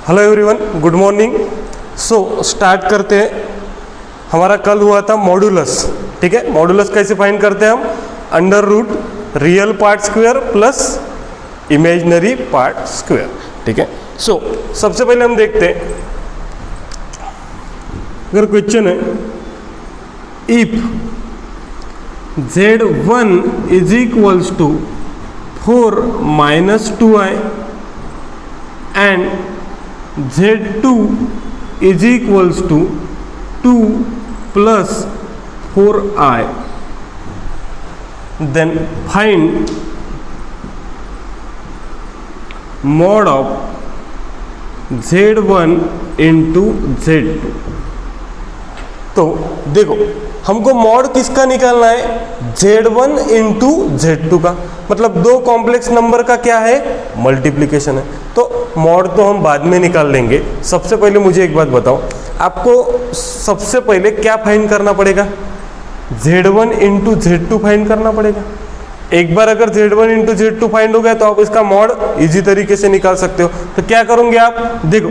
Hello everyone, good morning. So start करते हैं। हमारा कल हुआ था मॉडुलस, ठीक है। मॉडुलस कैसे फाइंड करते हैं हम? Under root real part square plus imaginary part square, ठीक है। सो सबसे पहले हम देखते हैं, अगर क्वेश्चन है if Z1 is equals to 4 minus 2i and Z2 is equals to 2 plus 4i, then find mod of Z1 into Z2। तो देखो, हमको मॉड किसका निकालना है? Z1 इंटू Z2 का, मतलब दो कॉम्प्लेक्स नंबर का क्या है? मल्टीप्लिकेशन है। तो मॉड तो हम बाद में निकाल लेंगे। सबसे पहले मुझे एक बात बताओ, आपको सबसे पहले क्या फाइंड करना पड़ेगा? Z1 इंटू Z2 फाइंड करना पड़ेगा। एक बार अगर Z1 इंटू Z2 फाइंड हो गया तो आप इसका मॉड इजी तरीके से निकाल सकते हो। तो क्या करोगे आप? देखो,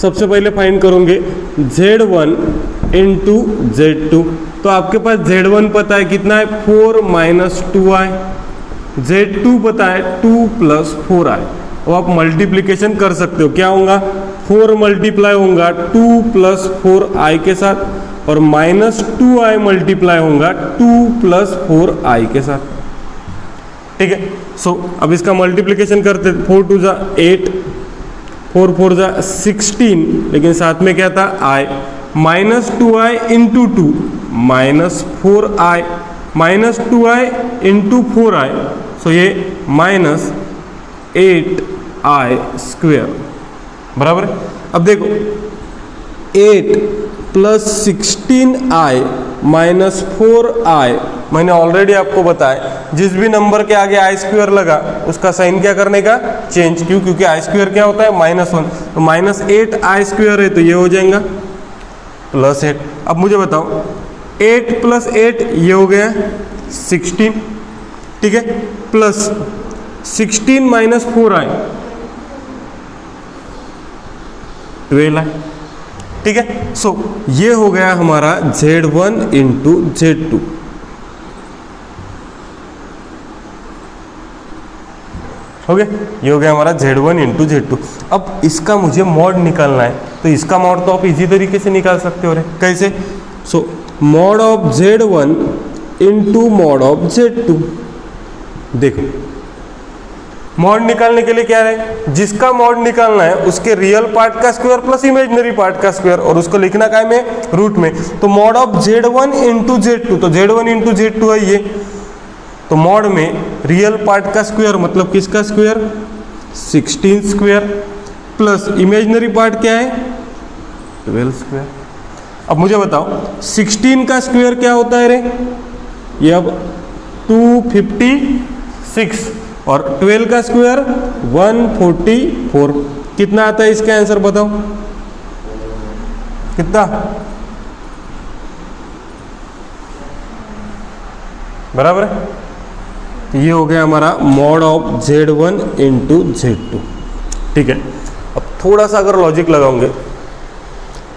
सबसे पहले फाइंड करोगे Z1 इंटू Z2। तो आपके पास Z1 पता है कितना है? 4 माइनस 2i। Z2 पता है 2 प्लस 4i। वो आप मल्टीप्लिकेशन कर सकते हो। क्या होगा? 4 मल्टीप्लाई होगा 2 प्लस 4i के साथ, और माइनस 2i मल्टीप्लाई होगा 2 प्लस 4i के साथ, ठीक है। सो अब इसका मल्टीप्लिकेशन करते, 4 टू जा 8, 4 4 जा 16, लेकिन साथ में क्या था? i, minus 2i into 2 minus 4i, minus 2i into 4i, सो ये माइनस 8i स्क्वेयर, बराबर। अब देखो, 8 प्लस 16i माइनस 4i, मैंने ऑलरेडी आपको बताया जिस भी नंबर के आगे आई स्क्वायर लगा उसका साइन क्या करने का? चेंज। क्यों? क्योंकि आई स्क्वायर क्या होता है? -1। तो माइनस 8i स्क्वायर है तो ये हो जाएगा प्लस 8। अब मुझे बताओ, 8 प्लस 8 ये हो गया 16, ठीक है, प्लस 16 माइनस 4i 12i, ठीक है। सो ये हो गया हमारा Z1 इंटू Z2। हो गया, ये हो गया हमारा Z1 इंटू Z2। अब इसका मुझे मॉड निकालना है, तो इसका मॉड तो आप इजी तरीके से निकाल सकते हो रे। कैसे? So mod of Z1 into mod of Z2। देखो, मॉड निकालने के लिए क्या है? जिसका मॉड निकालना है उसके रियल पार्ट का स्क्वायर प्लस इमेजिनरी पार्ट का स्क्वायर, और उसको लिखना क्या में? रूट में। तो mod of Z1 into Z2, तो Z1 इंटू Z2 है ये। तो मॉड में रियल पार्ट का स्क्वायर मतलब किसका square? 16 square, plus imaginary part क्या है? 12 स्क्वायर। अब मुझे बताओ, 16 का स्क्वायर क्या होता है रे? ये अब 256, और 12 का स्क्वायर 144। कितना आता है इसका आंसर बताओ? कितना? बराबर है। तो ये हो गया हमारा mod of Z1 into Z2, ठीक है। अब थोड़ा सा अगर लॉजिक लगाओगे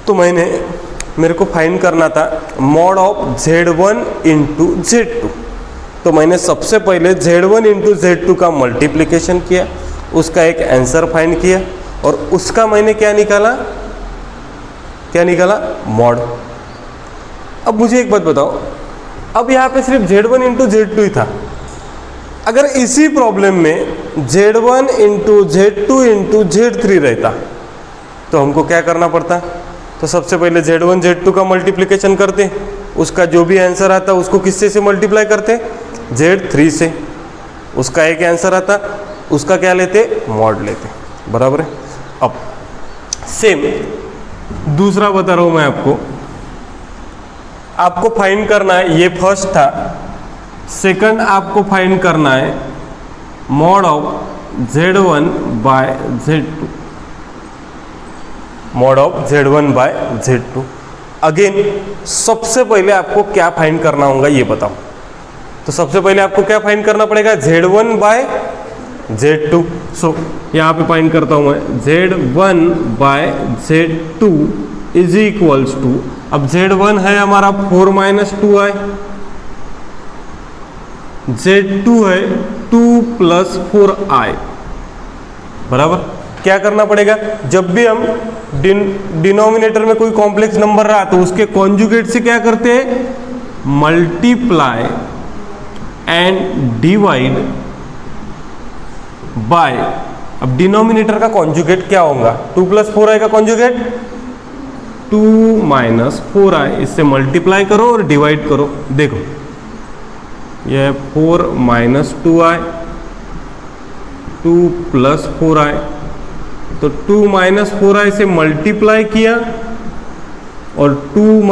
तो मेरे को फाइंड करना था mod of Z1 into Z2। तो मैंने सबसे पहले Z1 इंटू Z2 का मल्टीप्लिकेशन किया, उसका एक आंसर फाइंड किया, और उसका मैंने क्या निकाला? मॉड। अब मुझे एक बात बताओ, अब यहाँ पे सिर्फ Z1 इंटू Z2 ही था। अगर इसी प्रॉब्लम में Z1 into Z2 into Z3 रहता तो हमको क्या करना पड़ता? तो सबसे पहले Z1 Z2 का मल्टीप्लिकेशन करते, उसका जो भी आंसर आता उसको किससे से मल्टीप्लाई करते? Z3 से। उसका एक आंसर आता, उसका क्या लेते? मॉड लेते, बराबर है। अब सेम दूसरा बता रहा हूं मैं आपको फाइंड करना है, ये फर्स्ट था। सेकंड आपको फाइंड करना है mod of Z1 by Z2, mod of Z1 by Z2। Again सबसे पहले आपको क्या फाइंड करना होगा ये बताओ। तो सबसे पहले आपको क्या फाइंड करना पड़ेगा? Z1 by Z2। सो यहाँ पे फाइंड करता हूँ मैं Z1/Z2 इज इक्वल्स टू, अब Z1 है हमारा 4 - 2i, Z2 है 2 + 4i, बराबर। क्या करना पड़ेगा, जब भी हम डिनोमिनेटर में कोई कॉम्प्लेक्स नंबर रहा तो उसके कॉन्जुगेट से क्या करते हैं, मल्टीप्लाई एंड डिवाइड बाय। अब डिनोमिनेटर का कॉन्जुगेट क्या होगा, 2 + 4i का कॉन्जुगेट 2 - 4i, इससे मल्टीप्लाई करो और डिवाइड करो। देखो यह 4 - 2i, 2 + 4i, तो 2 - 4i से मल्टीप्लाई किया और 2 -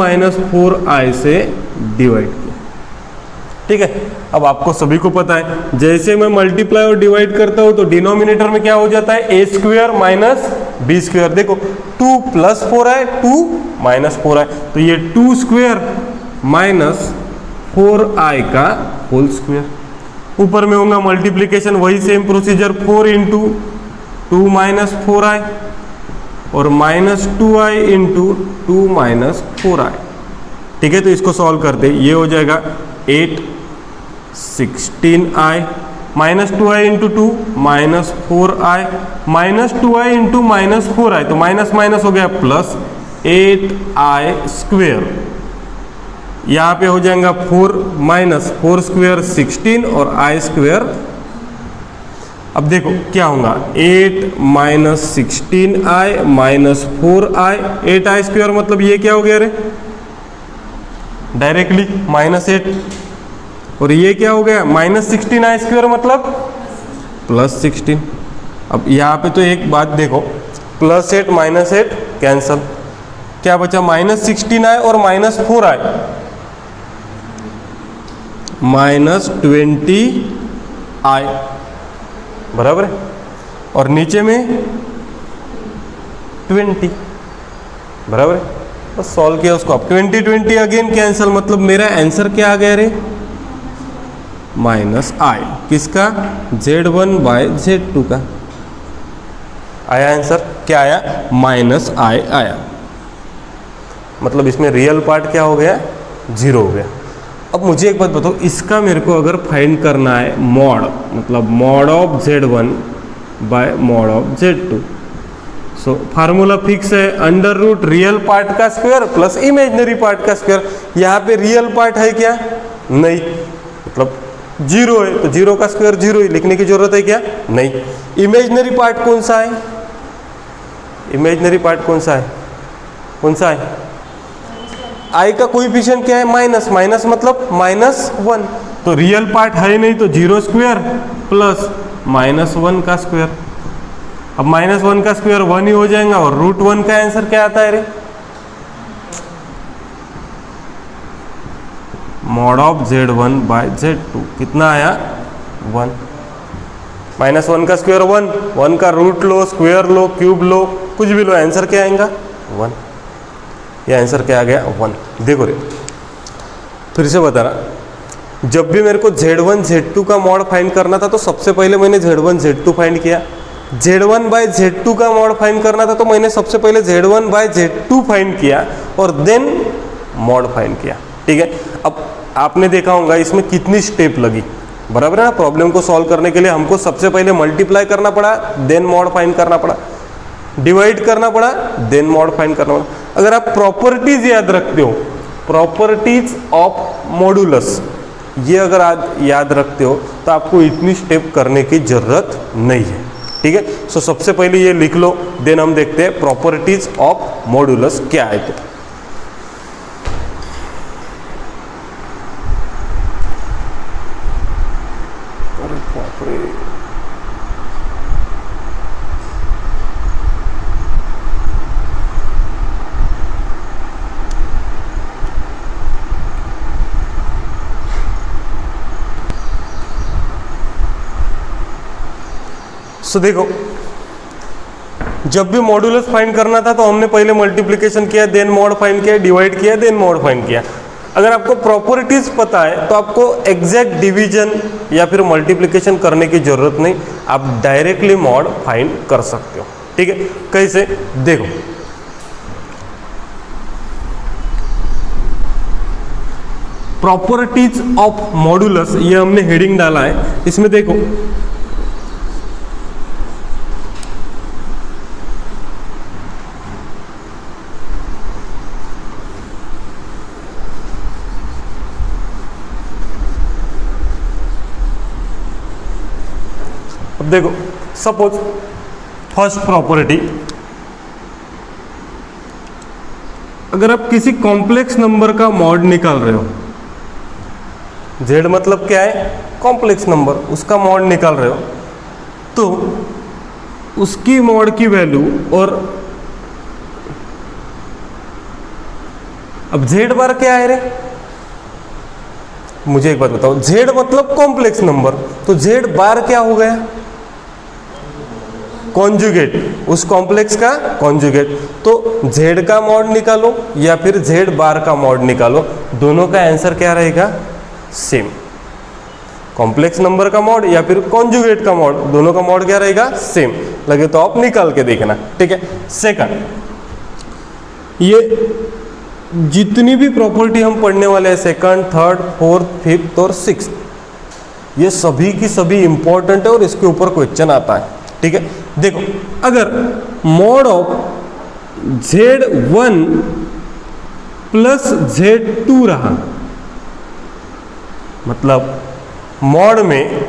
4i से डिवाइड किया। ठीक है, अब आपको सभी को पता है जैसे मैं मल्टीप्लाई और डिवाइड करता हूं तो डिनोमिनेटर में क्या हो जाता है, a² - b²। देखो 2 + 4i, 2 - 4i, तो ये 2² - 4i का होल स्क्वायर। ऊपर में होगा मल्टीप्लीकेशन, वही सेम प्रोसीजर, 4 × 2 - 4i और -2i × 2 - 4i। ठीक है, तो इसको सॉल्व करते ये हो जाएगा 8 16i, -2i × 2 -4i, -2i × -4i, तो माइनस माइनस हो गया प्लस 8i²। यहाँ पे हो जाएगा 4 - 4² 16 और i²। अब देखो क्या होगा, 8 - 16i -4i, 8i² मतलब ये क्या हो गया रे, डायरेक्टली -8, और ये क्या हो गया -16i² मतलब +16। अब यहाँ पे तो एक बात देखो, +8 -8 कैंसल, क्या बचा -16i और -4i, -20i, बराबर है, और नीचे में 20, बराबर है। बस सॉल्व किया उसको, अब 20 20 अगेन कैंसल, मतलब मेरा आंसर क्या आ गया रे, -i, किसका, Z1/Z2 का आया आंसर। क्या आया, -i आया, मतलब इसमें रियल पार्ट क्या हो गया, 0 हो गया। अब मुझे एक बात बताओ, इसका मेरे को अगर फाइंड करना है मॉड, मतलब मॉड ऑफ Z1/मॉड of Z2, so formula fix है, √ रियल पार्ट का स्क्वायर प्लस इमेजिनरी पार्ट का स्क्वायर। यहाँ पे रियल पार्ट है क्या, नहीं, मतलब 0 है तो 0 का स्क्वायर 0 ही लिखने की जरूरत है क्या, नहीं। इमेजिनरी पार्ट कौन सा है, इमेजिनरी पार्ट कौन सा है, कौन सा है, i का कोएफिशिएंट क्या है, माइनस, माइनस मतलब -1, तो रियल पार्ट है नहीं तो 0² प्लस -1 का स्क्वायर। अब -1 का स्क्वायर 1 ही हो जाएगा, और √1 का आंसर क्या आता है रे, मॉड ऑफ Z1/Z2 कितना आया, 1। -1 का स्क्वायर 1, 1 का रूट लो, स्क्वायर लो, क्यूब लो, कुछ भी लो, आंसर क्या आएगा, 1। ये आंसर क्या आ गया, 1। देखो रे, फिर से बता रहा, जब भी मेरे को Z1/Z2 का मॉड फाइंड करना था तो सबसे पहले मैंने Z1/Z2 फाइंड किया, Z1/Z2 का मॉड फाइंड करना था तो मैंने सबसे पहले Z1/Z2 फाइंड किया और देन मॉड फाइंड किया। ठीक है, अब आपने देखा होगा इसमें कितनी स्टेप लगी, बराबर है ना। प्रॉब्लम को सॉल्व करने के लिए हमको सबसे पहले मल्टीप्लाई करना पड़ा, देन मॉड फाइंड करना पड़ा, डिवाइड करना पड़ा, देन मॉड फाइंड करना पड़ा। अगर आप प्रॉपर्टीज याद रखते हो, प्रॉपर्टीज ऑफ मॉडुलस, ये अगर आप याद रखते हो तो आपको इतनी स्टेप करने की जरूरत नहीं है। ठीक है, सो सबसे पहले ये लिख लो, देन हम देखते हैं प्रॉपर्टीज ऑफ मॉडुलस क्या है। तो सो देखो, जब भी मॉडुलस फाइंड करना था तो हमने पहले मल्टीप्लिकेशन किया, देन मॉड फाइंड किया, डिवाइड किया, देन मॉड फाइंड किया। अगर आपको प्रॉपर्टीज पता है तो आपको एग्जैक्ट डिवीजन या फिर मल्टीप्लिकेशन करने की जरूरत नहीं, आप डायरेक्टली मॉड फाइंड कर सकते हो। ठीक है, कैसे देखो, प्रॉपर्टीज ऑफ मॉडुलस, ये हमने हेडिंग डाला है, इसमें देखो अब देखो, सपोज फर्स्ट प्रॉपर्टी, अगर आप किसी कॉम्प्लेक्स नंबर का मॉड निकाल रहे हो, z मतलब क्या है, कॉम्प्लेक्स नंबर, उसका मॉड निकाल रहे हो, तो उसकी मॉड की वैल्यू, और अब z बार क्या है रे, मुझे एक बात बताओ, z मतलब कॉम्प्लेक्स नंबर, तो z बार क्या हो गया, कॉन्जुगेट, उस कॉम्प्लेक्स का कॉन्जुगेट। तो z का मॉड निकालो या फिर z बार का मॉड निकालो, दोनों का आंसर क्या रहेगा, सेम। कॉम्प्लेक्स नंबर का मॉड या फिर कॉन्जुगेट का मॉड, दोनों का मॉड क्या रहेगा, सेम। लगे तो आप निकाल के देखना। ठीक है, सेकंड, ये जितनी भी प्रॉपर्टी हम पढ़ने वाले हैं, सेकंड, थर्ड, फोर्थ, फिफ्थ और सिक्स्थ, ये सभी की सभी इंपॉर्टेंट है और इसके ऊपर क्वेश्चन आता है। ठीक है, देखो, अगर mod of z1 plus z2 रहा, मतलब मॉड में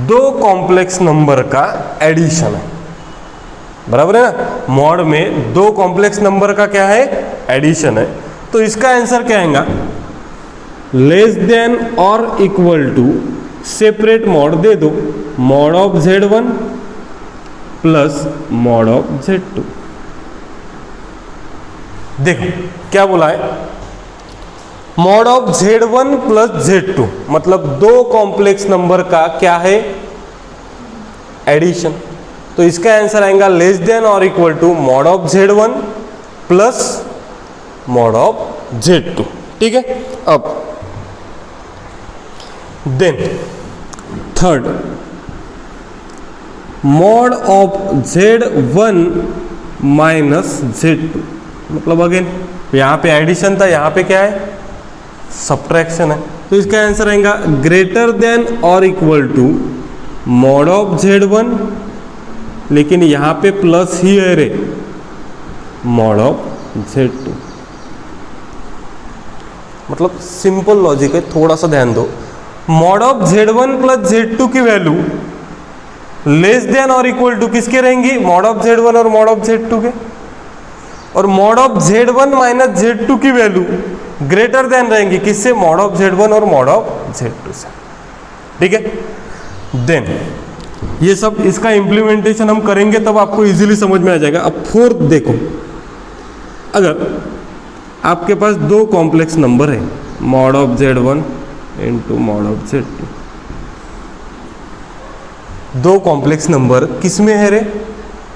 दो कॉम्प्लेक्स नंबर का एडिशन है, बराबर है ना, मॉड में दो कॉम्प्लेक्स नंबर का क्या है, एडिशन है, तो इसका आंसर क्या आएगा, लेस देन और इक्वल टू, सेपरेट मॉड दे दो, mod of z1 plus mod of z2। देखो क्या बोला है, mod of z1 plus z2 मतलब दो कॉम्प्लेक्स नंबर का क्या है, एडिशन, तो इसका आंसर आएगा लेस देन और equal to mod of z1 plus mod of z2। ठीक है, अब then third, mod of z1 minus z2, मतलब अगेन यहाँ पे एडिशन था, यहाँ पे क्या है, सब्ट्रैक्शन है, तो इसका आंसर आएगा ग्रेटर देन और equal to mod of z1, लेकिन यहाँ पे प्लस ही है रे, मॉड ऑफ z2। मतलब सिंपल लॉजिक है, थोड़ा सा ध्यान दो, mod of z1 plus z2 की वैल्यू लेस देन और इक्वल टू किसके रहेंगी, मॉड ऑफ z1 और मॉड ऑफ z2 के, और mod of z1 minus z2 की वैल्यू ग्रेटर देन रहेंगी किससे, मॉड ऑफ z1 और मॉड ऑफ z2 से। ठीक है, देन ये सब इसका इंप्लीमेंटेशन हम करेंगे तब आपको इजीली समझ में आ जाएगा। अब फोर्थ देखो, अगर आपके पास दो कॉम्प्लेक्स नंबर है, mod of z1 into mod of z2, दो कॉम्प्लेक्स नंबर किस में है रे,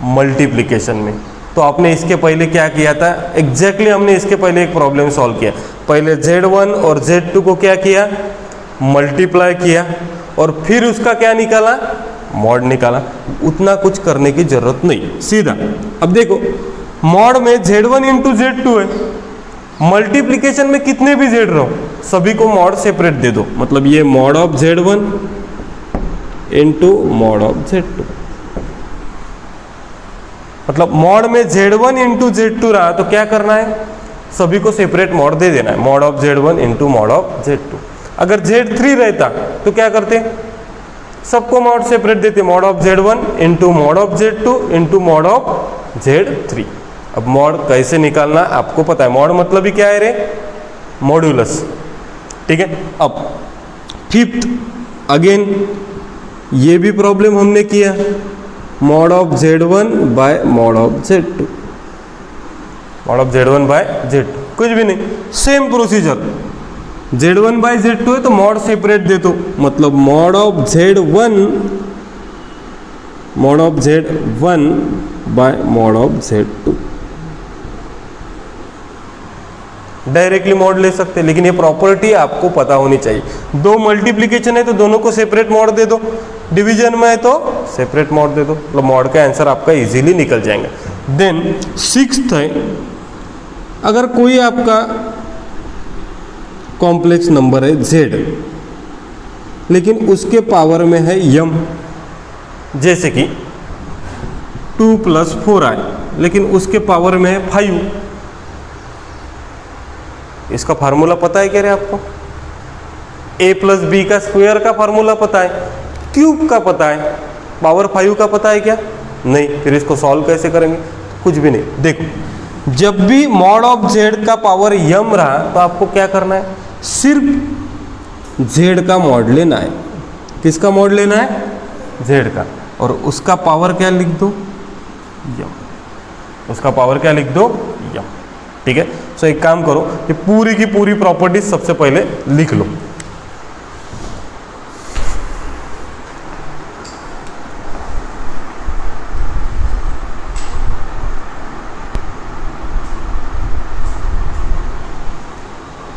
मल्टीप्लिकेशन में। तो आपने इसके पहले क्या किया था, एग्जैक्टली हमने इसके पहले एक प्रॉब्लम सॉल्व किया, पहले z1 और z2 को क्या किया, मल्टीप्लाई किया, और फिर उसका क्या निकाला, मॉड निकाला। उतना कुछ करने की जरूरत नहीं, सीधा। अब देखो, मॉड में z1 इंटू z2 है, मल्टीप्लिकेशन में कितने भी z रहो सभी को मॉड सेपरेट दे दो, मतलब ये mod of z1 into mod of z2, मतलब मॉड में z1 इंटू z2 रहा तो क्या करना है, सभी को सेपरेट मॉड दे देना है, mod of z1 into mod of z2। अगर z3 रहता तो क्या करते, सबको मॉड सेपरेट देते, mod of z1 into mod of z2 into mod of z3। अब मॉड कैसे निकालना आपको पता है, मॉड मतलब ही क्या है रे, मॉड्यूलस। ठीक है, अब फिफ्थ, अगेन ये भी प्रॉब्लम हमने किया, mod of z1 by mod of z2, mod of z1 by z2, कुछ भी नहीं, same procedure, z1 by z2 है तो मॉड सेपरेट दे दो, मतलब mod of z1 by mod of z2। Directly mod ले सकते हैं, लेकिन ये प्रॉपर्टी आपको पता होनी चाहिए। दो मल्टीप्लीकेशन है तो दोनों को सेपरेट मॉड दे दो, डिवीजन में है तो सेपरेट मॉड दे दो, मतलब मॉड का आंसर आपका इजीली निकल जाएगा। देन सिक्स्थ है, अगर कोई आपका कॉम्प्लेक्स नंबर है z, लेकिन उसके पावर में है m, जैसे कि 2 + 4i, लेकिन उसके पावर में है 5। इसका फार्मूला पता है क्या रे आपको? a + b का स्क्वायर का फार्मूला पता है, क्यूब का पता है, पावर 5 का पता है क्या? नहीं। फिर इसको सॉल्व कैसे करेंगे? कुछ भी नहीं। देखो, जब भी मॉड ऑफ z का पावर m रहा तो आपको क्या करना है? सिर्फ z का मॉड लेना है। किसका मॉड लेना है? z का। और उसका पावर क्या लिख दो? m। उसका पावर क्या लिख दो? m। ठीक है। सो एक काम करो, ये पूरी की पूरी प्रॉपर्टीज सबसे पहले लिख लो।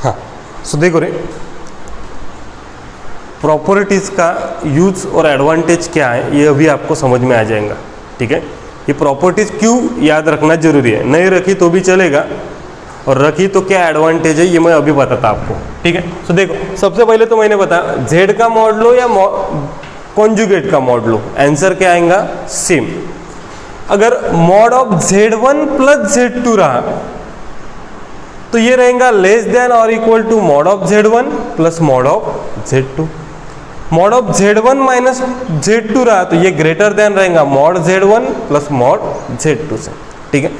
हाँ, सो देखो रे, प्रॉपर्टीज का यूज और एडवांटेज क्या है ये अभी आपको समझ में आ जाएगा। ठीक है। ये प्रॉपर्टीज क्यों याद रखना जरूरी है, नहीं रखी तो भी चलेगा, और रखी तो क्या एडवांटेज है ये मैं अभी बताता आपको। ठीक है। सो देखो, सबसे पहले तो मैंने बताया z का मॉड लो या कॉन्जुगेट का मॉड लो, आंसर क्या आएगा? सेम। अगर मॉड ऑफ z1 + z2 रहा तो ये रहेगा लेस देन और equal to mod of z1 plus mod of z2। Mod of z1 minus z2 रहा तो ये ग्रेटर देन रहेगा mod z1 plus mod z2 से। ठीक है।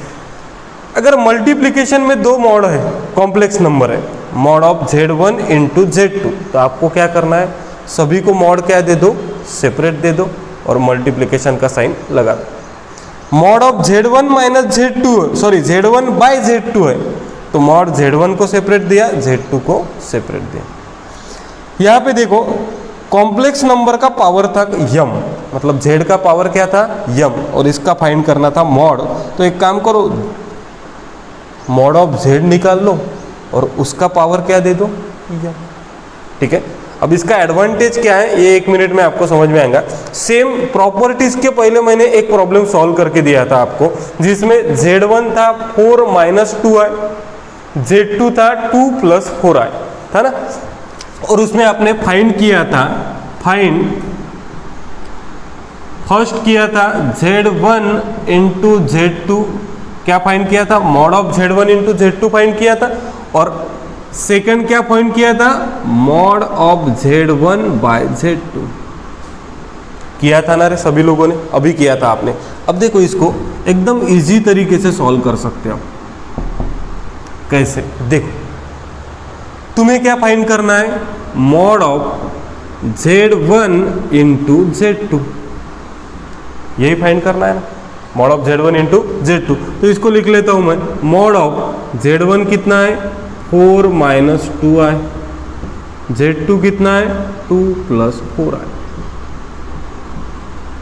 अगर मल्टीप्लिकेशन में दो मॉड है, कॉम्प्लेक्स नंबर है, मॉड ऑफ z1 × z2, तो आपको क्या करना है? सभी को मॉड क्या दे दो? सेपरेट दे दो, और मल्टीप्लिकेशन का साइन लगा दो। Mod of z1 minus z2, sorry z1 by z2 है, तो मॉड z1 को सेपरेट दिया, z2 को सेपरेट दिया। यहाँ पे देखो, कॉम्प्लेक्स नंबर का पावर था m, मतलब z का पावर क्या था? m, और इसका फाइंड करना था मॉड। तो एक काम करो, मॉड ऑफ z निकाल लो और उसका पावर क्या दे दो? m। ठीक है। अब इसका एडवांटेज क्या है ये 1 मिनट में आपको समझ में आएगा। सेम प्रॉपर्टीज के पहले मैंने एक प्रॉब्लम सॉल्व करके दिया था आपको, जिसमें z1 था 4 - 2i, z2 था 2 + 4i था ना, और उसमें आपने फाइंड किया था, फर्स्ट किया था z1 × z2, क्या फाइंड किया था? Mod of z1 × z2 find किया था, और सेकंड क्या फाइंड किया था? Mod of z1 by z2 किया था ना रे सभी लोगों ने, अभी किया था आपने। अब देखो, इसको एकदम इजी तरीके से सॉल्व कर सकते हो। कैसे? देखो, तुम्हें क्या फाइंड करना है? मॉड ऑफ z1 × z2, यही फाइंड करना है ना, मॉड ऑफ z1 × z2। तो इसको लिख लेता हूं मैं, मॉड ऑफ z1 कितना है? 4 - 2i, z2 कितना है? 2 + 4i।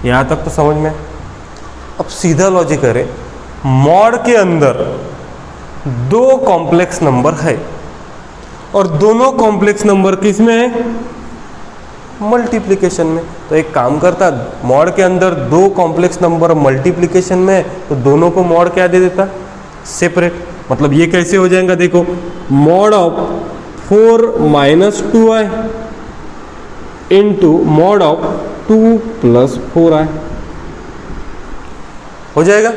यहां तक तो समझ में। अब सीधा लॉजिक करें, मॉड के अंदर दो कॉम्प्लेक्स नंबर है, और दोनों कॉम्प्लेक्स नंबर किस में है? मल्टीप्लिकेशन में। तो एक काम करता, मॉड के अंदर दो कॉम्प्लेक्स नंबर मल्टीप्लिकेशन में, तो दोनों को मॉड क्या दे देता? सेपरेट। मतलब ये कैसे हो जाएगा? देखो, mod of 4 - 2i × mod of 2 + 4i हो जाएगा।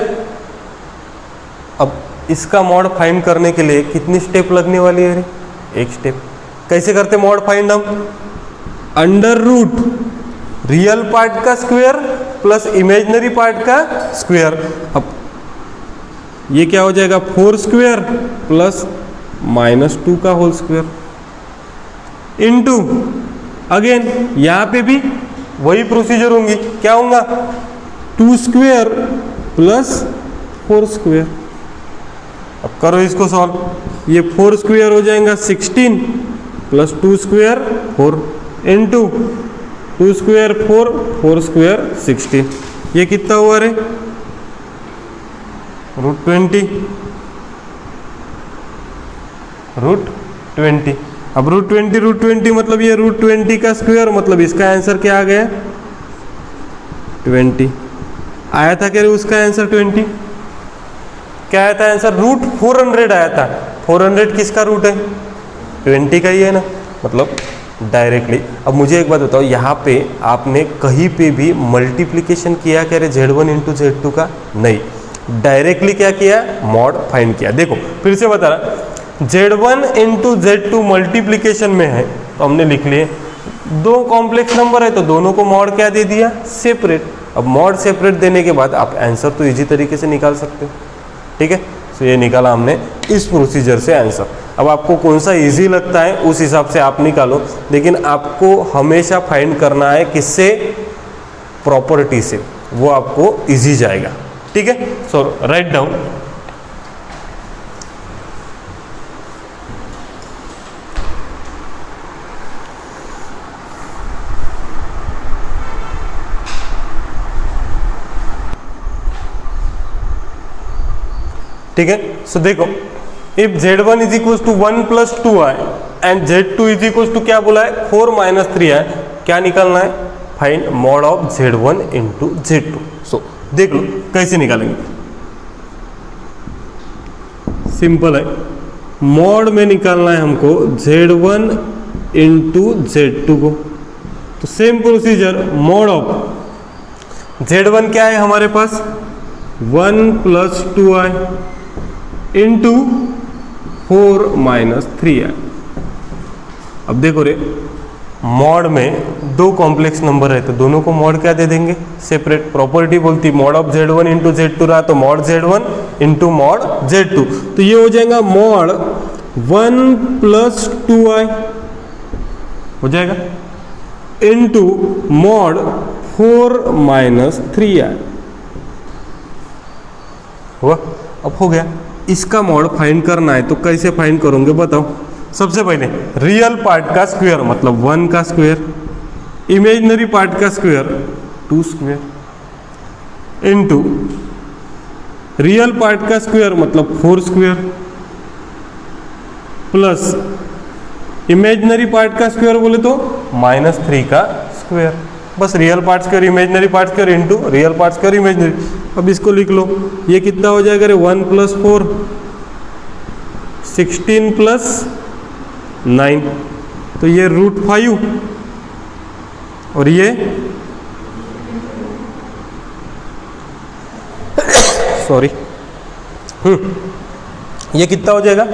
अब इसका मॉड फाइंड करने के लिए कितनी स्टेप लगने वाली है? एक स्टेप। कैसे करते मॉड फाइंड हम? √ रियल पार्ट का स्क्वायर प्लस इमेजिनरी पार्ट का स्क्वायर। अब ये क्या हो जाएगा? 4² प्लस -2 का होल स्क्वायर इनटू, अगेन यहां पे भी वही प्रोसीजर होंगी। क्या होगा? 2² प्लस 4²। अब करो इसको सॉल्व। ये 4² हो जाएगा 16 प्लस 2² 4 इनटू 2² 4 4² 16। ये कितना हुआ रे? √20। √20। अब √20 मतलब ये √20 का स्क्वायर, मतलब इसका आंसर क्या आ गया 20 आया था। कह रहे उसका आंसर 20 क्या आया था आंसर, √400 आया था। 400 किसका रूट है 20 का ही है ना, मतलब डायरेक्टली। अब मुझे एक बात बताओ, यहाँ पे आपने कहीं पे भी मल्टीप्लिकेशन किया कह रहे Z1 इंटू Z2 का, नहीं, डायरेक्टली क्या किया मॉड फाइंड किया। देखो फिर से बता रहा, Z1 इंटू Z2 मल्टीप्लिकेशन में है तो हमने लिख लिए, दो कॉम्प्लेक्स नंबर है तो दोनों को मॉड क्या दे दिया सेपरेट। अब मॉड सेपरेट देने के बाद आप आंसर तो इजी तरीके से निकाल सकते हो, ठीक है। तो ये निकाला हमने इस प्रोसीजर से आंसर। अब आपको कौन सा इजी लगता है उस हिसाब से आप निकालो, लेकिन आपको हमेशा फाइंड करना है किससे, प्रॉपर्टी से, वो आपको इजी जाएगा, ठीक है। सो राइट डाउन, ठीक है। सो देखो, if Z1 is equal to 1 + 2i and Z2 is equal to क्या बोला है 4 - 3i, क्या निकालना है, find mod of Z1 into Z2। So देख लो कैसे निकालेंगे, सिंपल है। मॉड में निकालना है हमको Z1 इंटू Z2 को, तो same procedure, mod of Z1 क्या है हमारे पास 1 + 2i इंटू 4 - 3i। अब देखो रे, मॉड में दो कॉम्प्लेक्स नंबर है तो दोनों को मॉड क्या दे देंगे सेपरेट। प्रॉपर्टी बोलती mod of Z1 into Z2 रहा तो mod Z1 into mod Z2, तो ये हो जाएगा मॉड 1 + 2i हो जाएगा इंटू मॉड 4 - 3i हुआ। अब हो गया, इसका मॉड फाइंड करना है तो कैसे फाइंड करोगे बताओ। सबसे पहले रियल पार्ट का स्क्वायर मतलब 1 का स्क्वायर, इमेजिनरी पार्ट का square 2 square into real part का स्क्वायर मतलब 4 स्क्वायर प्लस इमेजिनरी पार्ट का स्क्वायर बोले तो -3 का स्क्वायर। बस real part square imaginary part square into real part square imaginary. अब इसको लिख लो, ये कितना हो जाएगा रे 1 + 4 16 + 9, तो ये √5 और ये सॉरी ये कितना हो जाएगा,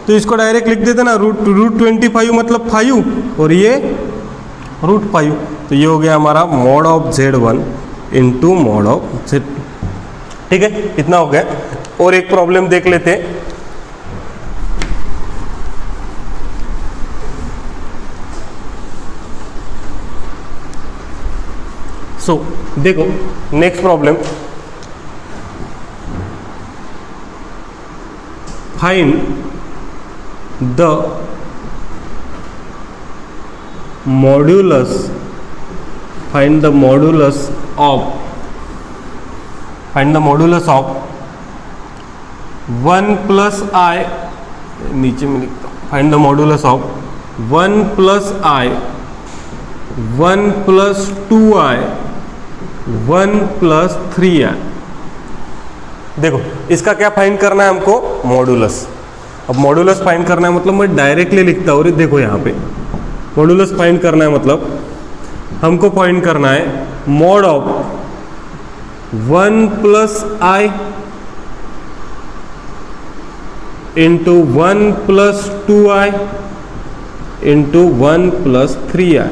तो इसको डायरेक्ट लिख देते ना, √25 मतलब 5 और ये √5, तो ये हो गया हमारा mod of Z1 into mod of Z2, ठीक है। इतना हो गया। और एक प्रॉब्लम देख लेते, सो देखो next problem, find the modulus, find the modulus of 1 + i, नीचे में लिखता हूँ, find the modulus of 1 + i 1 + 2i 1 + 3i। देखो इसका क्या फाइंड करना है हमको, मॉड्यूलस। अब मॉड्यूलस फाइंड करना है मतलब मैं डायरेक्टली लिखता हूँ, देखो यहाँ पे मॉड्यूलस फाइंड करना है मतलब हमको फाइंड करना है mod of 1 + i into 1 + 2i into 1 + 3i,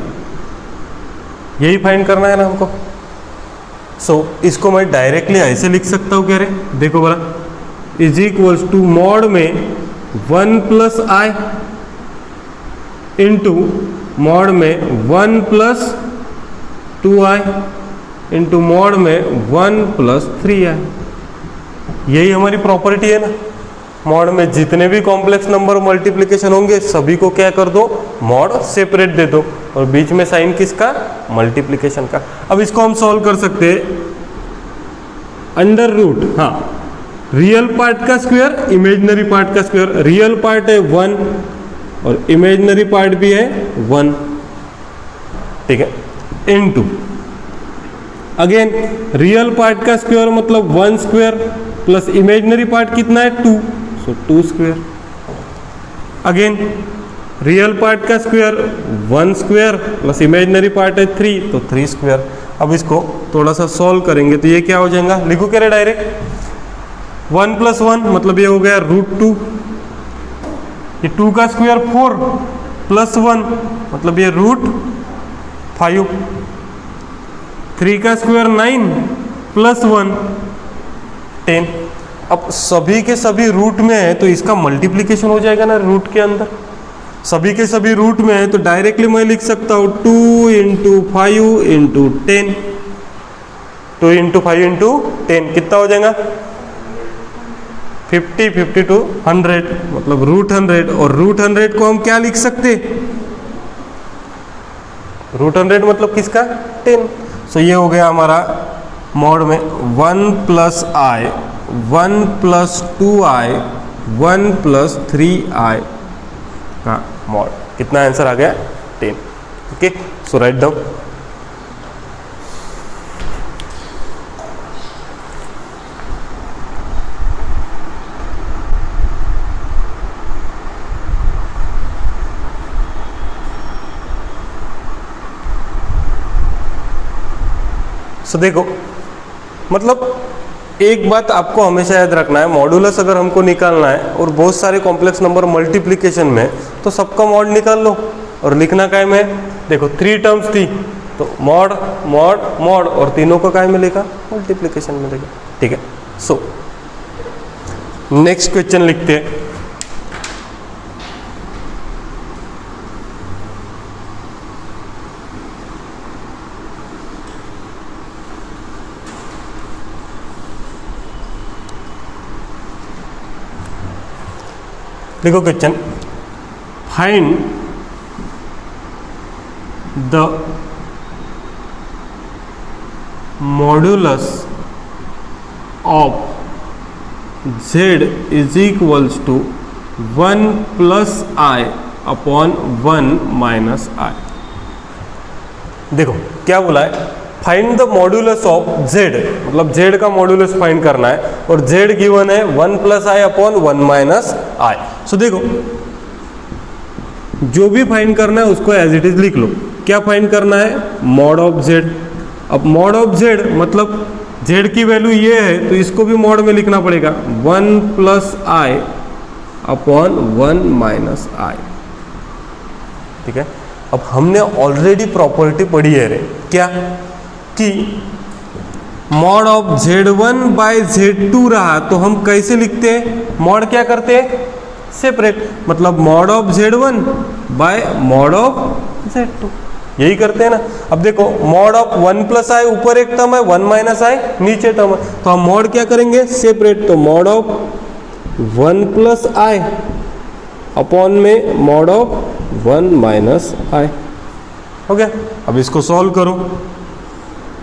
यही फाइंड करना है ना हमको। सो इसको मैं डायरेक्टली ऐसे लिख सकता हूँ, कह रहे देखो बड़ा, इज इक्वल्स टू मॉड में 1 + i इंटू मॉड में 1 + 2i इंटू मॉड में 1 + 3i, यही हमारी प्रॉपर्टी है ना। मॉड में जितने भी कॉम्प्लेक्स नंबर मल्टीप्लिकेशन होंगे सभी को क्या कर दो, मॉड सेपरेट दे दो और बीच में साइन किसका, मल्टीप्लिकेशन का। अब इसको हम सॉल्व कर सकते हैं अंडर रूट, हाँ रियल पार्ट का स्क्वायर, इमेजिनरी पार्ट का स्क्वायर। रियल पार्ट है 1 और इमेजिनरी पार्ट भी है 1, ठीक है, इनटू अगेन रियल पार्ट का स्क्वायर मतलब 1 स्क्वायर प्लस इमेजिनरी पार्ट कितना है 2, सो 2 स्क्वायर। अगेन रियल पार्ट का square 1 square plus imaginary part है 3, तो 3 स्क्वायर। अब इसको थोड़ा सा सॉल्व करेंगे तो ये क्या हो जाएगा, लिखो क्या डायरेक्ट 1 + 1 मतलब ये हो गया √2, ये 2 का स्क्वायर 4 + 1 मतलब ये √5, 3 का स्क्वायर 9 + 1 10। अब सभी के सभी रूट में है तो इसका मल्टीप्लिकेशन हो जाएगा ना रूट के अंदर, सभी के सभी रूट में है तो डायरेक्टली मैं लिख सकता हूँ 2 × 5 × 10, 2 × 5 × 10 कितना हो जाएगा 50, 50 to 100 मतलब √100, और √100 को हम क्या लिख सकते, √100 मतलब किसका 10। सो ये हो गया हमारा मॉड में 1 + i, 1 + 2i, 1 + 3i का मॉड। कितना आंसर आ गया 10। ओके, सो राइट डाउन। सो देखो, मतलब एक बात आपको हमेशा याद रखना है, मॉडुलस अगर हमको निकालना है और बहुत सारे कॉम्प्लेक्स नंबर मल्टीप्लिकेशन में तो सबका मॉड निकाल लो और लिखना काय में, देखो 3 टर्म्स थी तो मॉड मॉड मॉड और तीनों का काय मिलेगा मल्टीप्लिकेशन मिलेगा, ठीक है। सो नेक्स्ट क्वेश्चन लिखते हैं। देखो question, find the modulus of z is equals to 1 + i upon 1 - i। देखो क्या बोला है, find the modulus of z, मतलब z का मॉड्यूलस फाइंड करना है और z गिवन है 1 + i अपॉन 1 - i। सो देखो जो भी फाइंड करना है उसको एज इट इज लिख लो। क्या फाइंड करना है, मॉड ऑफ z। अब मॉड ऑफ z मतलब z की वैल्यू ये है तो इसको भी मॉड में लिखना पड़ेगा 1 + i अपॉन 1 - i, ठीक है। अब हमने ऑलरेडी प्रॉपर्टी पढ़ी है रे, क्या कि मॉड ऑफ z1/z2 रहा तो हम कैसे लिखते हैं, मॉड क्या करते हैं सेपरेट, मतलब mod of z1 by mod of z2, यही करते हैं ना। अब देखो मॉड ऑफ 1 + i ऊपर एक टर्म है, 1 - i नीचे टर्म है, तो हम मॉड क्या करेंगे सेपरेट, तो मॉड ऑफ 1 + i अपॉन में मॉड ऑफ 1 - i हो गया। अब इसको सॉल्व करो।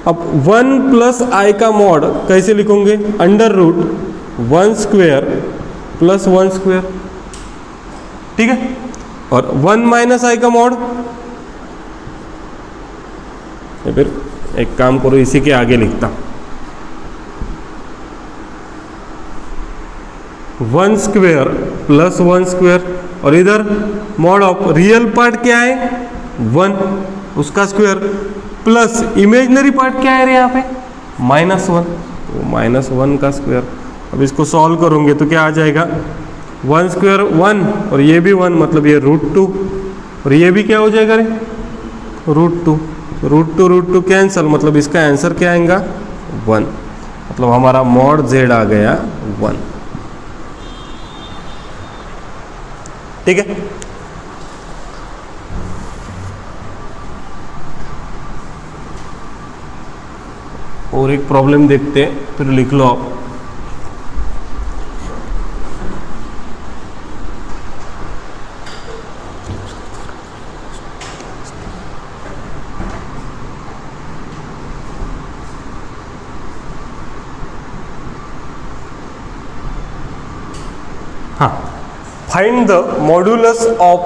अब 1 + i का मॉड कैसे लिखोगे, √1² + 1², ठीक है। और 1 - i का मॉड, या फिर एक काम करो इसी के आगे लिखता 1² + 1², और इधर मॉड ऑफ रियल पार्ट क्या है 1 उसका स्क्वायर प्लस इमेजिनरी पार्ट क्या है रे यहाँ पे -1, तो -1 का स्क्वायर। अब इसको सॉल्व करोगे तो क्या आ जाएगा 1² 1 और ये भी 1 मतलब ये √2, और ये भी क्या हो जाएगा रे √2, √2 कैंसल, मतलब इसका आंसर क्या आएगा 1, मतलब हमारा मॉड z आ गया 1, ठीक है। और एक प्रॉब्लम देखते हैं फिर लिख लो आप। Find the modulus of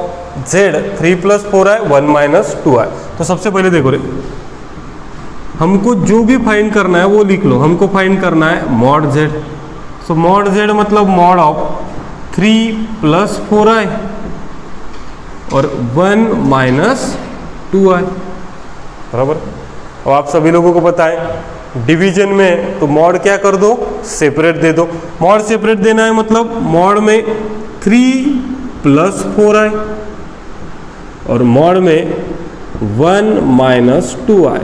z 3 + 4i 1 - 2i। तो सबसे पहले देखो रे, हमको जो भी फाइंड करना है वो लिख लो। हमको फाइंड करना है मॉड z। सो मॉड z मतलब मॉड ऑफ 3 + 4i और 1 - 2i, बराबर। अब आप सभी लोगों को पता है डिवीजन में तो मॉड क्या कर दो, सेपरेट दे दो। मॉड सेपरेट देना है मतलब मॉड में 3 + 4i और मॉड में 1 - 2i।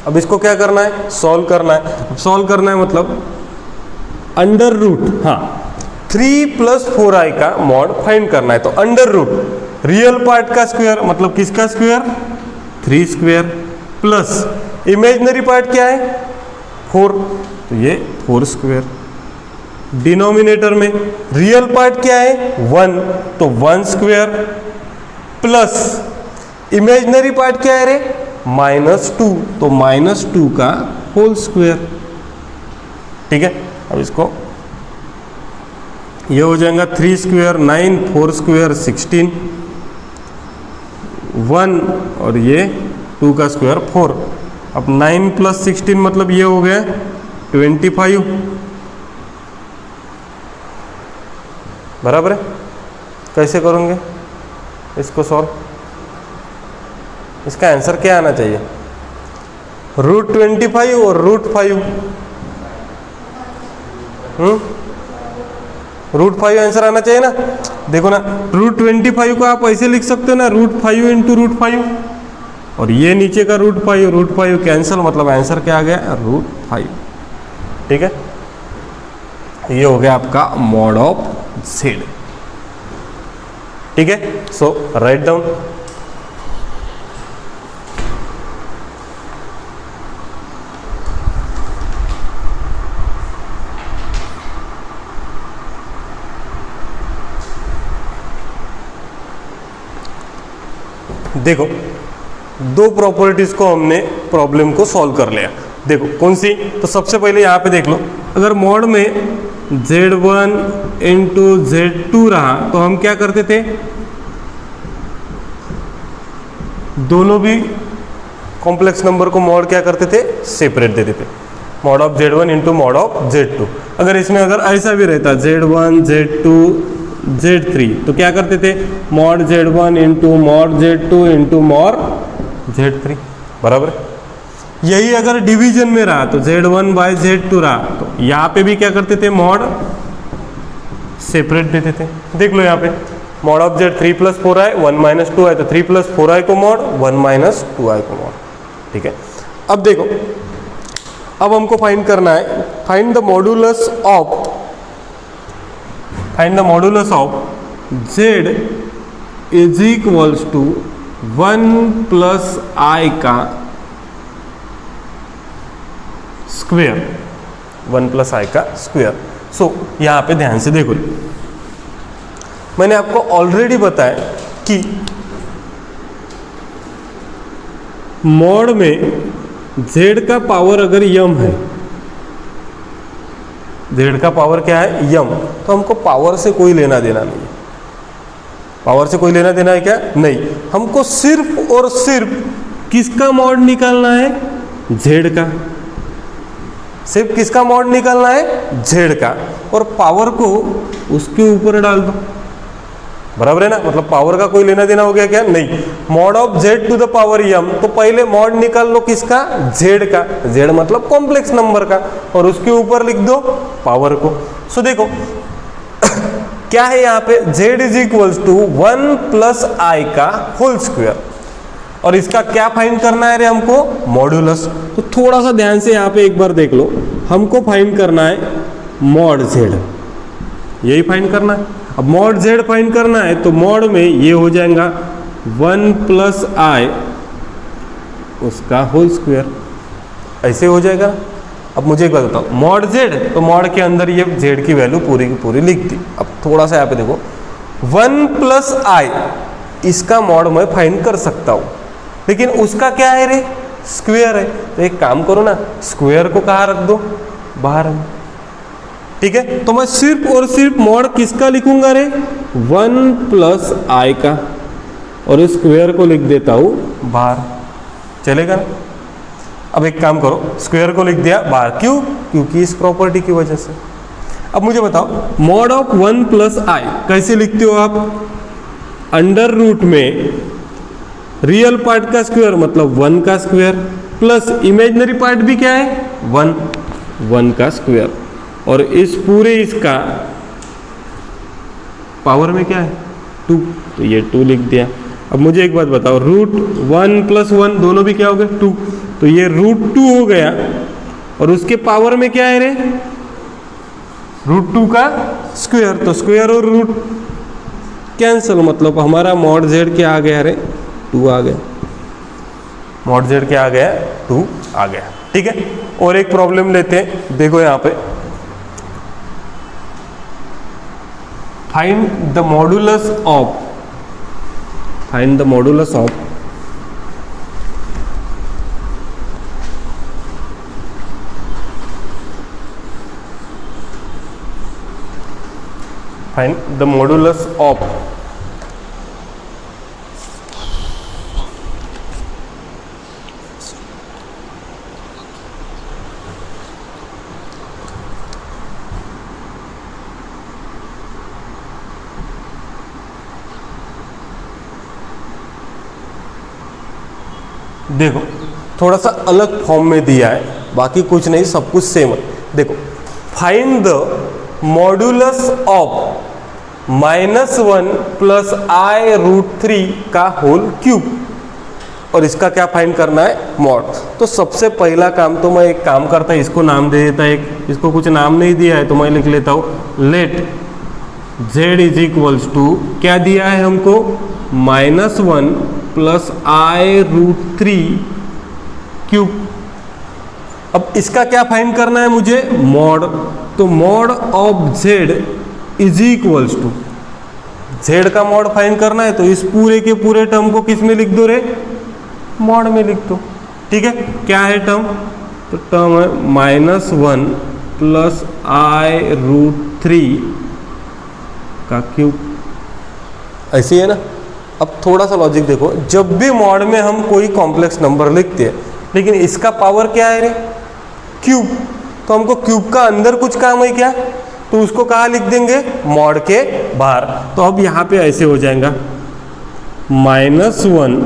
अब इसको क्या करना है, सॉल्व करना है। अब सॉल्व करना है मतलब अंडर रूट, हाँ 3 + 4i का मॉड फाइंड करना है। तो अंडर रूट रियल पार्ट का स्क्वायर मतलब किसका square, 3 square plus imaginary part क्या है 4, तो ये 4 स्क्वायर। डिनोमिनेटर में रियल पार्ट क्या है 1, तो 1 स्क्वायर प्लस इमेजिनरी पार्ट क्या है रे -2, तो -2 का होल स्क्वायर। ठीक है, अब इसको ये हो जाएगा 3 स्क्वायर 9, 4 स्क्वायर 16, 1 और ये 2 का स्क्वायर 4। अब 9 + 16 मतलब ये हो गया 25, बराबर है। कैसे करोगे इसको सॉल्व, इसका आंसर क्या आना चाहिए, √25 और √5। √5 आंसर आना चाहिए ना। देखो ना, √25 को आप ऐसे लिख सकते हो ना, √5 × √5 और ये नीचे का √5 कैंसिल, मतलब आंसर क्या आ गया √5। ठीक है, ये हो गया आपका मॉड ऑफ z। ठीक है, सो राइट डाउन। देखो, दो प्रॉपर्टीज को हमने प्रॉब्लम को सॉल्व कर लिया। देखो कौन सी, तो सबसे पहले यहाँ पे देख लो, अगर मॉड में z1 × z2 रहा तो हम क्या करते थे, दोनों भी कॉम्प्लेक्स नंबर को मॉड क्या करते थे, सेपरेट देते थे। Mod of z1 × mod of z2। अगर इसमें अगर ऐसा भी रहता z1 z2 z3 तो क्या करते थे, mod z1 × mod z2 × mod z3, बराबर। यही अगर डिवीजन में रहा तो z1/z2 रहा तो यहाँ पे भी क्या करते थे, मॉड सेपरेट देते थे। देख लो यहाँ पे mod of z 3 + 4i 1 - 2i, तो 3 + 4i को मॉड 1 - 2i को मॉड। ठीक है, अब देखो, अब हमको फाइंड करना है, find the modulus of z = 1 + i का स्क्वायर, 1 + i का स्क्वायर। सो यहाँ पे ध्यान से देखो, मैंने आपको ऑलरेडी बताया कि मॉड में z का पावर अगर m है, z का पावर क्या है m, तो हमको पावर से कोई लेना देना नहीं है। पावर से कोई लेना देना है क्या, नहीं। हमको सिर्फ और सिर्फ किसका मॉड निकालना है, z का। सिर्फ किसका मॉड निकालना है, z का, और पावर को उसके ऊपर डाल दो, बराबर है ना। मतलब पावर का कोई लेना देना हो गया क्या, नहीं। Mod of z to the power m, तो पहले मॉड निकाल लो किसका, z का। z मतलब कॉम्प्लेक्स नंबर का, और उसके ऊपर लिख दो पावर को। सो देखो क्या है यहाँ पे, z = 1 + i का होल स्क्वायर, और इसका क्या फाइंड करना है रे हमको, मॉड्यूलस। तो थोड़ा सा ध्यान से यहाँ पे एक बार देख लो, हमको फाइंड करना है मॉड z, यही फाइंड करना है। अब मॉड z फाइंड करना है तो मॉड में ये हो जाएगा 1 + i उसका होल स्क्वायर, ऐसे हो जाएगा। अब मुझे एक बात बताओ, मॉड z, तो मॉड के अंदर ये z की वैल्यू पूरी की पूरी लिख दी। अब थोड़ा सा यहाँ पे देखो, 1 + i इसका मॉड मैं फाइंड कर सकता हूँ, लेकिन उसका क्या है रे, स्क्वायर है। तो एक काम करो ना, स्क्वायर को कहाँ रख दो, बाहर में। ठीक है, तो मैं सिर्फ और सिर्फ मॉड किसका लिखूंगा रे, 1 प्लस आई का, और इस स्क्वायर को लिख देता हूं बाहर, चलेगा ना। अब एक काम करो, स्क्वायर को लिख दिया बाहर, क्यों, क्योंकि इस प्रॉपर्टी की वजह से। अब मुझे बताओ मॉड ऑफ 1 प्लस आई कैसे लिखते हो आप, अंडर रूट में रियल पार्ट का स्क्वायर मतलब 1 का स्क्वायर प्लस इमेजिनरी पार्ट भी क्या है 1 का स्क्वायर, और इस पूरे इसका पावर में क्या है 2, तो ये 2 लिख दिया। अब मुझे एक बात बताओ, रूट 1 प्लस 1 दोनों भी क्या हो गए 2, तो ये रूट 2 हो गया, और उसके पावर में क्या है रे रूट 2 का स्क्वायर, तो स्क्वायर और रूट कैंसिल, मतलब हमारा मॉड जेड क्या आ गया रे 2 आ गया, मॉड जेड क्या आ गया 2 आ गया। ठीक है, और एक प्रॉब्लम लेते हैं, देखो यहां पे find the modulus of, find the modulus of find the modulus of देखो थोड़ा सा अलग फॉर्म में दिया है, बाकी कुछ नहीं, सब कुछ सेम है। देखो find the modulus of -1 plus i root 3 का होल क्यूब, और इसका क्या फाइंड करना है मॉड। तो सबसे पहला काम तो मैं एक काम करता, इसको नाम दे देता, एक इसको कुछ नाम नहीं दिया है तो मैं लिख लेता हूं let z is equals to, क्या दिया है हमको -1 प्लस आई रूट 3 क्यूब। अब इसका क्या फाइंड करना है मुझे मॉड, तो mod of z is equals to, z का मॉड फाइंड करना है तो इस पूरे के पूरे टर्म को किस में लिख दो रे मॉड में लिख दो। ठीक है, क्या है टर्म, तो टर्म है -1 प्लस आई रूट 3 का क्यूब, ऐसी है ना। अब थोड़ा सा लॉजिक देखो, जब भी मॉड में हम कोई कॉम्प्लेक्स नंबर लिखते हैं लेकिन इसका पावर क्या है रे क्यूब, तो हमको क्यूब का अंदर कुछ काम है क्या, तो उसको कहाँ लिख देंगे मॉड के बाहर। तो अब यहाँ पे ऐसे हो जाएगा -1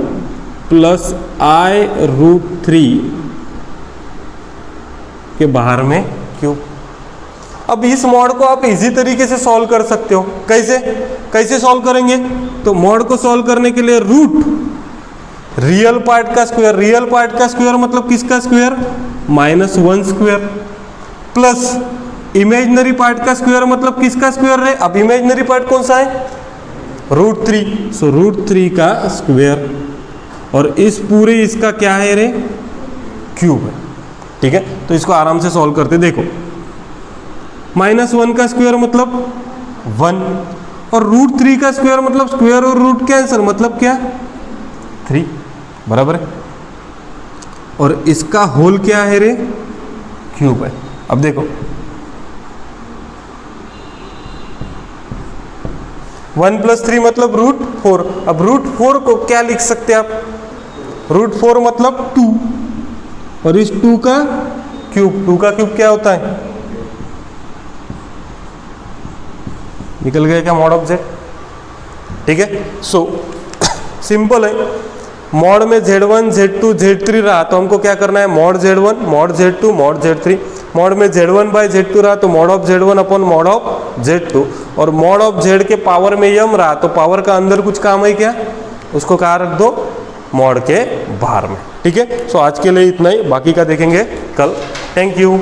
प्लस आई रूट 3 के बाहर में क्यूब। अब इस मॉड को आप इजी तरीके से सॉल्व कर सकते हो, कैसे कैसे सॉल्व करेंगे, तो मॉड को सॉल्व करने के लिए रूट रियल पार्ट का स्क्वायर, रियल पार्ट का स्क्वायर मतलब किसका square -1 square, plus imaginary part का स्क्वायर मतलब किसका स्क्वायर है, अब इमेजिनरी पार्ट कौन सा है रूट 3, सो रूट 3 का स्क्वायर, और इस पूरे इसका क्या है रे क्यूब है। ठीक है, तो इसको आराम से सॉल्व करते, देखो -1 का स्क्वायर मतलब 1, और रूट 3 का स्क्वायर मतलब स्क्वायर और रूट कैंसिल मतलब क्या 3, बराबर है, और इसका होल क्या है रे क्यूब है। अब देखो 1 प्लस 3 मतलब रूट 4, अब रूट 4 को क्या लिख सकते हैं आप, रूट 4 मतलब 2, और इस 2 का क्यूब, 2 का क्यूब क्या होता है, निकल गया क्या मॉड ऑफ जेड। ठीक है, सो सिंपल है, मॉड में Z1 Z2 Z3 रहा तो हमको क्या करना है mod Z1 mod Z2 mod Z3, mod में Z1 बाई Z2 रहा तो mod of Z1 upon mod of Z2, और मॉड ऑफ Z के पावर में यम रहा तो पावर का अंदर कुछ काम है क्या, उसको कहाँ रख दो मॉड के बाहर में। ठीक है, सो आज के लिए इतना ही, बाकी का देखेंगे कल। Thank you.